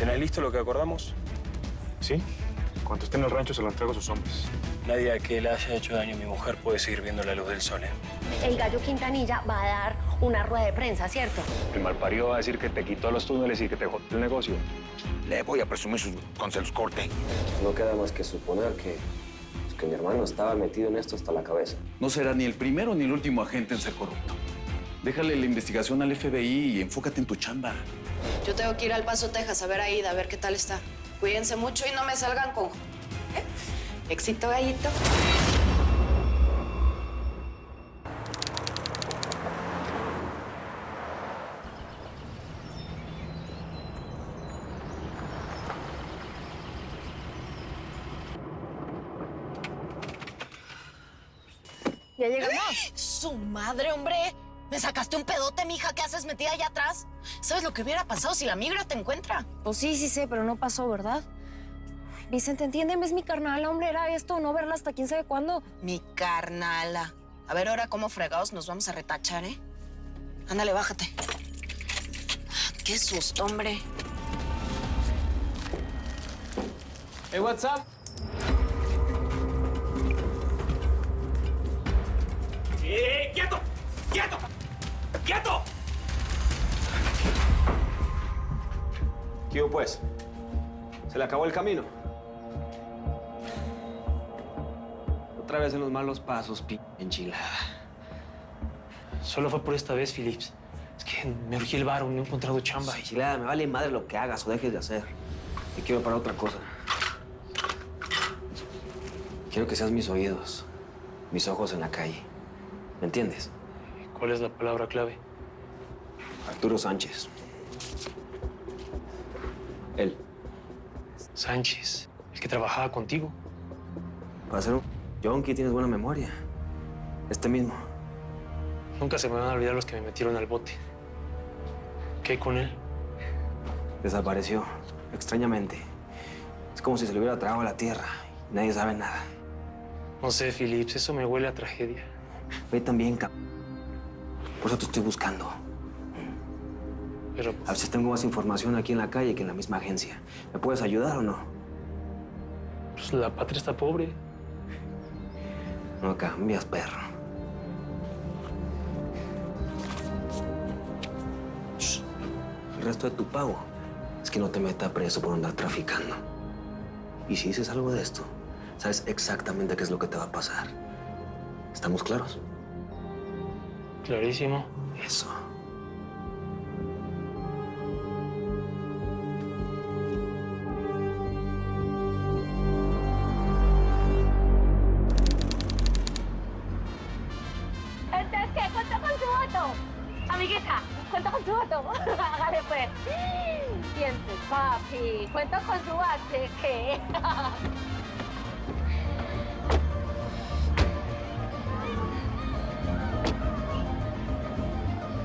¿Tenés listo lo que acordamos? ¿Sí? Cuando esté en el rancho se lo entrego a sus hombres. Nadie a que le haya hecho daño a mi mujer puede seguir viendo la luz del sol, ¿eh? El gallo Quintanilla va a dar una rueda de prensa, ¿cierto? El malparido va a decir que te quitó los túneles y que te jodió el negocio. Le voy a presumir sus concelos corte. No queda más que suponer que mi hermano estaba metido en esto hasta la cabeza. No será ni el primero ni el último agente en ser corrupto. Déjale la investigación al FBI y enfócate en tu chamba. Yo tengo que ir al Paso, Texas, a ver a Ida, a ver qué tal está. Cuídense mucho y no me salgan con... Éxito, gallito. ¿Ya llegamos? ¡Su madre, hombre! Me sacaste un pedote, mija. ¿Qué haces metida allá atrás? ¿Sabes lo que hubiera pasado si la migra te encuentra? Pues sí sé, pero no pasó, ¿verdad? Vicente, entiéndeme, es mi carnal, hombre, era esto, no verla hasta quién sabe cuándo. Mi carnala. A ver ahora cómo fregados nos vamos a retachar, ¿eh? Ándale, bájate. Qué susto, hombre. Hey, what's up? ¡Quieto! ¡Quieto! ¡Quieto! ¿Qué hubo, pues? ¿Se le acabó el camino? Otra vez en los malos pasos, enchilada. Solo fue por esta vez, Phillips. Es que me urgí el varo, no he encontrado chamba. Enchilada, me vale madre lo que hagas o dejes de hacer. Te quiero para otra cosa. Quiero que seas mis oídos, mis ojos en la calle. ¿Me entiendes? ¿Cuál es la palabra clave? Arturo Sánchez. Él. Sánchez, el que trabajaba contigo. Para ser un yonki tienes buena memoria. Este mismo. Nunca se me van a olvidar los que me metieron al bote. ¿Qué hay con él? Desapareció, extrañamente. Es como si se le hubiera tragado a la tierra y nadie sabe nada. No sé, Phillips, eso me huele a tragedia. Ve también, Por eso te estoy buscando. Pero A veces tengo más información aquí en la calle que en la misma agencia. ¿Me puedes ayudar o no? pues, la patria está pobre. No cambias, perro. Shh. El resto de tu pago es que no te meta preso por andar traficando. Y si dices algo de esto, sabes exactamente qué es lo que te va a pasar. ¿Estamos claros? Clarísimo. Eso. Entonces, ¿qué? ¿Cuento con su voto? Amiguita, cuento con su voto. Hágale, pues. Siente, papi. Cuento con su base, ¿qué?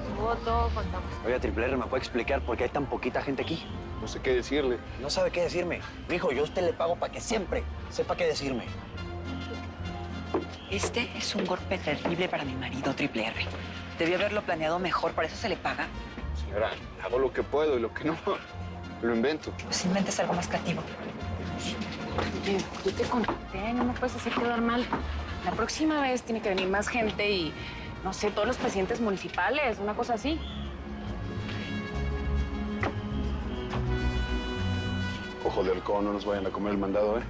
Su voto, contamos. Oiga, Triple R, ¿me puede explicar por qué hay tan poquita gente aquí? No sé qué decirle. No sabe qué decirme. Mijo, yo a usted le pago para que siempre sepa qué decirme. Este es un golpe terrible para mi marido, Triple R. Debió haberlo planeado mejor, para eso se le paga. Señora, hago lo que puedo y lo que no, lo invento. Pues inventes algo más creativo. Oye, yo te conté, no me puedes hacer quedar mal. La próxima vez tiene que venir más gente y, no sé, todos los presidentes municipales, una cosa así. Ojo de halcón, no nos vayan a comer el mandado, ¿eh?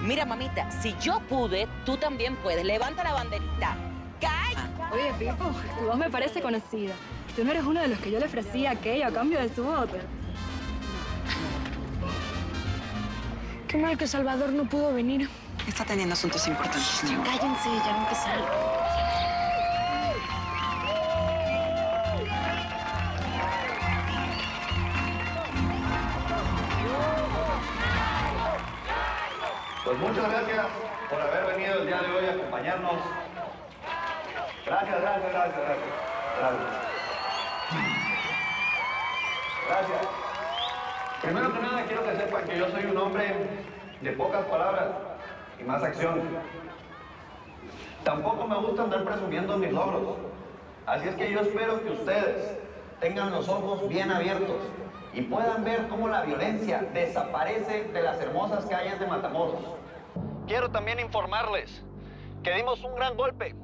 Mira, mamita, si yo pude, tú también puedes. Levanta la banderita. ¡Calla! Oye, Pipo, tu voz me parece conocida. Tú no eres uno de los que yo le ofrecía aquello a cambio de su voto. Qué mal que Salvador no pudo venir. Está teniendo asuntos importantes, niño. Cállense, ya no empezaron. Pues muchas gracias por haber venido el día de hoy a acompañarnos. Gracias. Gracias. Primero que nada, quiero que sepan que yo soy un hombre de pocas palabras y más acción. Tampoco me gusta andar presumiendo mis logros. Así es que yo espero que ustedes tengan los ojos bien abiertos y puedan ver cómo la violencia desaparece de las hermosas calles de Matamoros. Quiero también informarles que dimos un gran golpe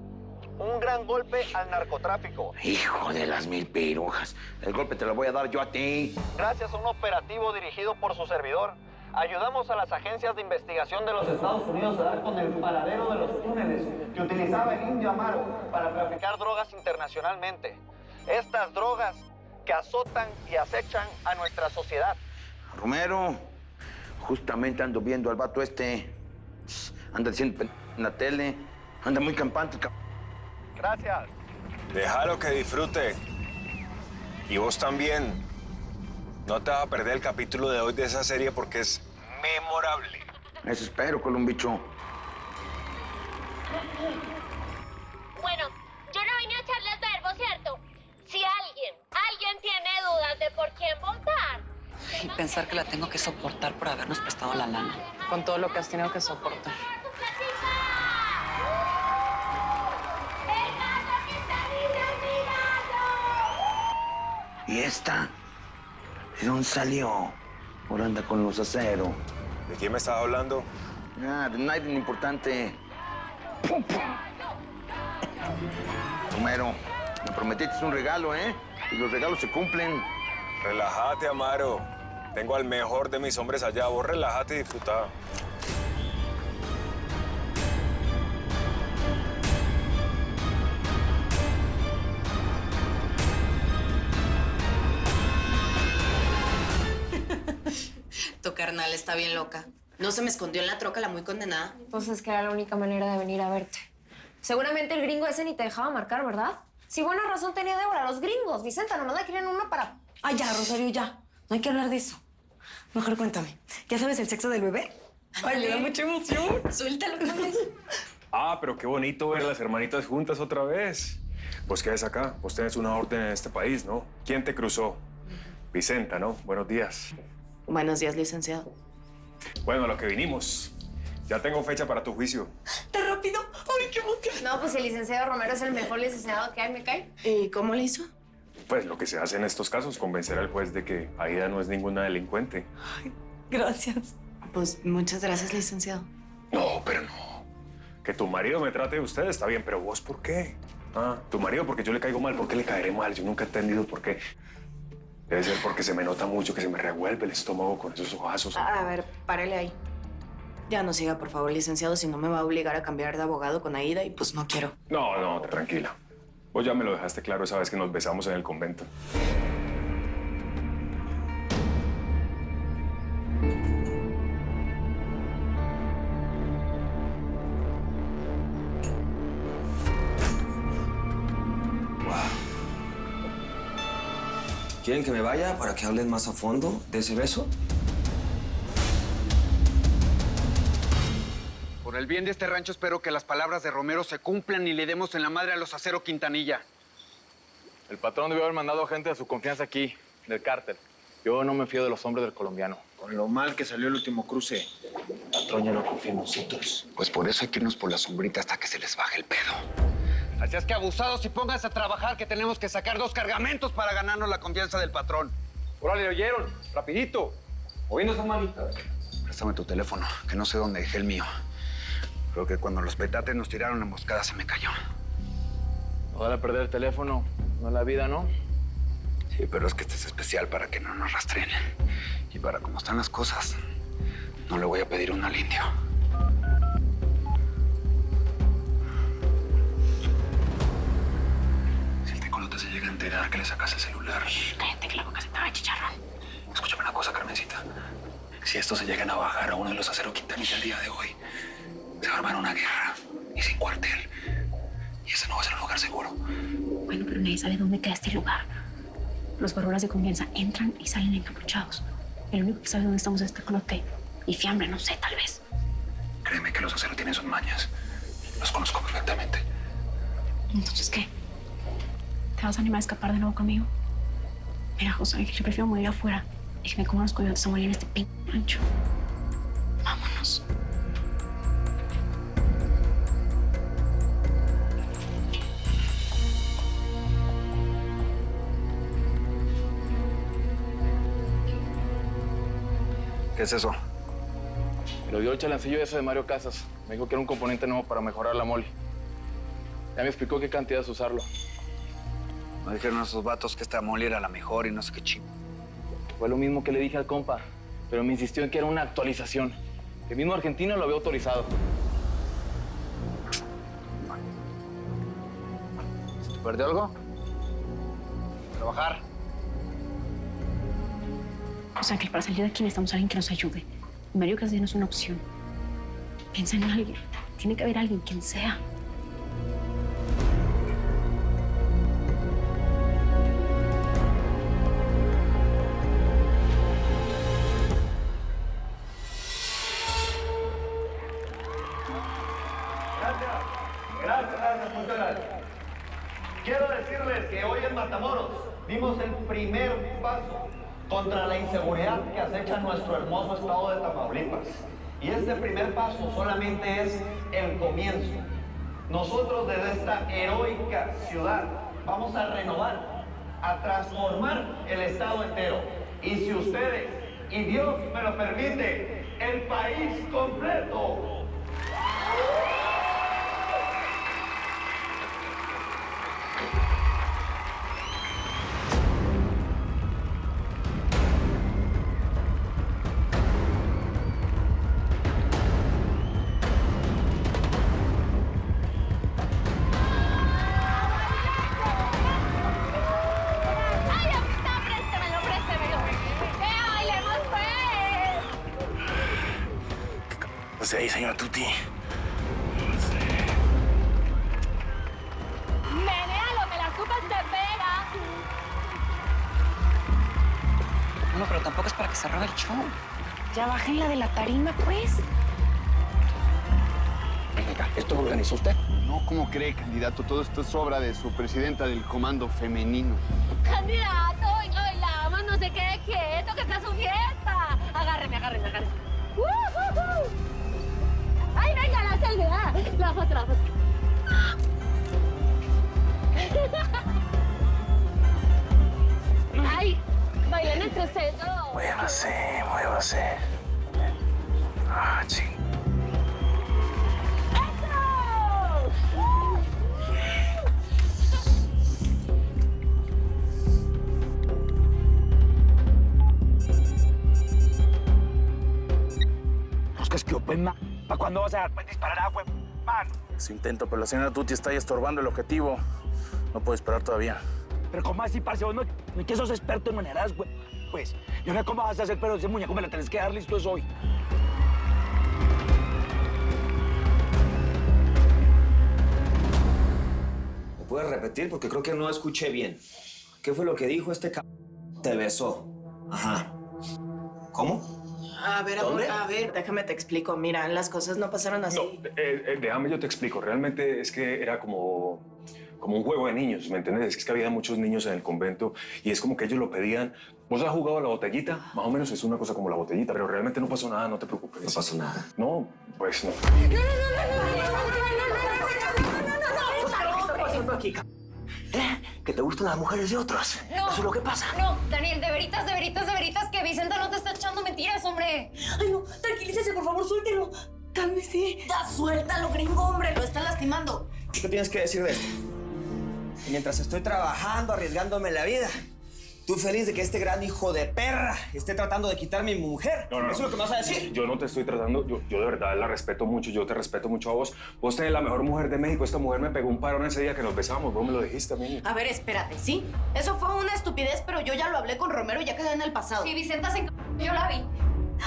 al narcotráfico. Hijo de las mil pirujas. El golpe te lo voy a dar yo a ti. Gracias a un operativo dirigido por su servidor, ayudamos a las agencias de investigación de los Estados Unidos a dar con el paradero de los túneles que utilizaba el Indio Amaro para traficar drogas internacionalmente. Estas drogas que azotan y acechan a nuestra sociedad. Romero, justamente ando viendo al vato este. Anda diciendo en la tele. Anda muy campante. Gracias. Déjalo que disfrute. Y vos también. No te vas a perder el capítulo de hoy de esa serie porque es memorable. Eso espero, Columbicho. Bueno, yo no vine a echarles verbo, ¿cierto? Si alguien tiene dudas de por quién votar. Y pensar que la tengo que soportar por habernos prestado la lana. Con todo lo que has tenido que soportar. ¿Y esta? ¿De dónde salió? Ahora anda con los aceros. ¿De quién me estás hablando? Ah, de nadie importante. ¡Pum, pum! Romero, me prometiste un regalo, ¿eh? Y los regalos se cumplen. Relájate, Amaro. Tengo al mejor de mis hombres allá. Vos relájate y disfruta. Tu carnal está bien loca. ¿No se me escondió en la troca la muy condenada? Pues es que era la única manera de venir a verte. Seguramente el gringo ese ni te dejaba marcar, ¿verdad? Si buena razón tenía Débora, los gringos. Vicenta, nomás la quieren uno para... Ay, ya, Rosario, ya. No hay que hablar de eso. Mejor cuéntame. ¿Ya sabes el sexo del bebé? Ay, me da mucha emoción. Suéltalo, ¿no? Ah, pero qué bonito ver a las hermanitas juntas otra vez. Vos quedás acá. Vos tenés una orden en este país, ¿no? ¿Quién te cruzó? Vicenta, ¿no? Buenos días. Buenos días, licenciado. Bueno, a lo que vinimos. Ya tengo fecha para tu juicio. ¿Tan rápido? Ay, qué emoción. No, pues el licenciado Romero es el mejor licenciado que hay, me cae. ¿Y cómo le hizo? Pues lo que se hace en estos casos, convencer al juez de que Aida no es ninguna delincuente. Ay, gracias. Pues muchas gracias, licenciado. No, pero no. Que tu marido me trate de usted está bien, pero vos, ¿por qué? Ah, tu marido porque yo le caigo mal, ¿por qué le caeré mal? Yo nunca he entendido por qué. Debe ser porque se me nota mucho que se me revuelve el estómago con esos ojazos. A ver, párele ahí. Ya no siga, por favor, licenciado, si no me va a obligar a cambiar de abogado con Aida y pues no quiero. No, tranquila. Vos ya me lo dejaste claro esa vez que nos besamos en el convento. ¿Quieren que me vaya para que hablen más a fondo de ese beso? Por el bien de este rancho espero que las palabras de Romero se cumplan y le demos en la madre a los Acero Quintanilla. El patrón debió haber mandado gente de su confianza aquí, del cártel. Yo no me fío de los hombres del colombiano. Con lo mal que salió el último cruce. Patrón, ya no confío en nosotros. Pues por eso hay que irnos por la sombrita hasta que se les baje el pedo. Así es que abusados y pónganse a trabajar que tenemos que sacar 2 cargamentos para ganarnos la confianza del patrón. ¡Órale, oyeron! ¡Rapidito! Moviendo esas manitas. Préstame tu teléfono, que no sé dónde dejé el mío. Creo que cuando los petates nos tiraron la emboscada se me cayó. No vale perder el teléfono, no la vida, ¿no? Sí, pero es que este es especial para que no nos rastreen. Y para cómo están las cosas, no le voy a pedir uno al indio. Si el tecolote se llega a enterar que le sacas el celular... Cállate que la boca se te va a chicharrón. Escúchame una cosa, Carmencita. Si estos se llegan a bajar a uno de los Acero Quintanilla el día de hoy, se va a armar una guerra y sin cuartel. Y ese no va a ser un lugar seguro. Bueno, pero nadie sabe dónde queda este lugar. Los guarrolas de confianza entran y salen encapuchados. El único que sabe dónde estamos es Tecolote. Y Fiambre, no sé, tal vez. Créeme que los Acero tienen sus mañas. Los conozco perfectamente. Entonces, ¿qué? ¿Te vas a animar a escapar de nuevo conmigo? Mira, José, yo prefiero morir afuera y que me coman los coyotes a morir en este rancho. Vámonos. ¿Qué es eso? Me lo dio el chalancillo ese de Mario Casas. Me dijo que era un componente nuevo para mejorar la mole. Ya me explicó qué cantidades usarlo. Me dijeron esos vatos que esta mole era la mejor y no sé qué chingo. Fue lo mismo que le dije al compa, pero me insistió en que era una actualización. El mismo argentino lo había autorizado. ¿Se te perdió algo? Trabajar. José Ángel, para salir de aquí necesitamos a alguien que nos ayude. Mario Casas no es una opción. Piensa en alguien. Tiene que haber alguien, quien sea. Gracias, muchas gracias. Quiero decirles que hoy en Matamoros dimos el primer paso contra la inseguridad que acecha nuestro hermoso estado de Tamaulipas. Y este primer paso solamente es el comienzo. Nosotros desde esta heroica ciudad vamos a renovar, a transformar el estado entero. Y si ustedes, y Dios me lo permite, el país completo. Pues ahí, señora Tuti. Menéalo, que la copa te pega. No, pero tampoco es para que se robe el show. Ya bájenla de la tarima, pues. Venga, ¿esto lo organizó usted? No, ¿cómo cree, candidato? Todo esto es obra de su presidenta del Comando Femenino. Candidato, bailamos, no se quede quieto, que está su fiesta. Agárreme. ¡Ay, venga, la selfie! La foto. ¡Ay! Bailen entre ustedes dos. Muévase. Ah, ching. ¿Buscas que open, ¿Para cuándo vas a disparar a güey? Su intento, pero la señora Tuti está ahí estorbando el objetivo. No puedo esperar todavía. Pero ¿cómo así, parce? Vos no que sos experto en maneras, güey. Pues, yo no sé cómo vas a hacer, pero ese muñeco me lo tenés que dar listo es hoy. ¿Me puedes repetir? Porque creo que no escuché bien. ¿Qué fue lo que dijo este Te besó. Ajá. ¿Cómo? A ver, amor, déjame te explico. Mira, las cosas no pasaron así. No, déjame yo te explico. Realmente es que era como un juego de niños, ¿me entiendes? Es que había muchos niños en el convento y es como que ellos lo pedían. ¿Vos has jugado a la botellita? Más o menos es una cosa como la botellita, pero realmente no pasó nada, no te preocupes. No pasó nada. No, pues no. ¿Qué está pasando aquí, ¿Que te gustan las mujeres de otros? No. Eso es lo que pasa. No, Daniel, de veritas, que Vicenta no te está echando mentiras, hombre. Ay, no, tranquilícese, por favor, suéltelo. Cálmese. Ya, suéltalo, gringo, hombre. Lo está lastimando. ¿Qué tienes que decir de esto? Y mientras estoy trabajando, arriesgándome la vida, tú feliz de que este gran hijo de perra esté tratando de quitar mi mujer. No. ¿Eso es lo que me vas a decir? Yo no te estoy tratando, yo de verdad la respeto mucho, yo te respeto mucho a vos. Vos tenés la mejor mujer de México, esta mujer me pegó un parón ese día que nos besamos, vos me lo dijiste a mí. A ver, espérate, ¿sí? Eso fue una estupidez, pero yo ya lo hablé con Romero y ya quedó en el pasado. Sí, Vicenta yo la vi.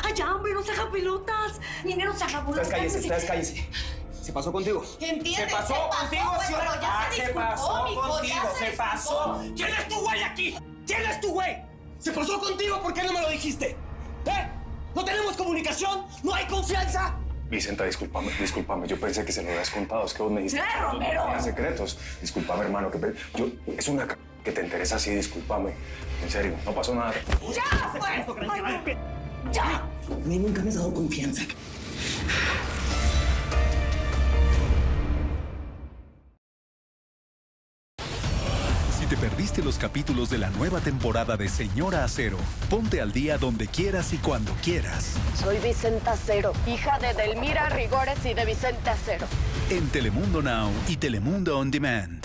¡Ay, ya, hombre, no se haga pelotas! ¡Nene, no se haga pelotas! Ustedes cállense. ¿Se pasó contigo? ¿Entiendes? ¿Se pasó contigo, güey, sí o no? pero ya se disculpó, pasó mijo, contigo, ya se pasó. ¿Quién es tu güey aquí? ¿Quién es tu güey? ¿Se pasó contigo? ¿Por qué no me lo dijiste? ¿No tenemos comunicación? ¿No hay confianza? Vicenta, discúlpame, yo pensé que se lo habías contado, es que vos me dijiste ¡Sí, Romero! que tenías secretos. Discúlpame, hermano, es una que te interesa así, discúlpame. En serio, no pasó nada. ¡Ya, pues! Ay, ¡ya! A mí nunca me has dado confianza. Si ¿Te perdiste los capítulos de la nueva temporada de Señora Acero? Ponte al día donde quieras y cuando quieras. Soy Vicenta Acero, hija de Delmira Rigores y de Vicente Acero. En Telemundo Now y Telemundo On Demand.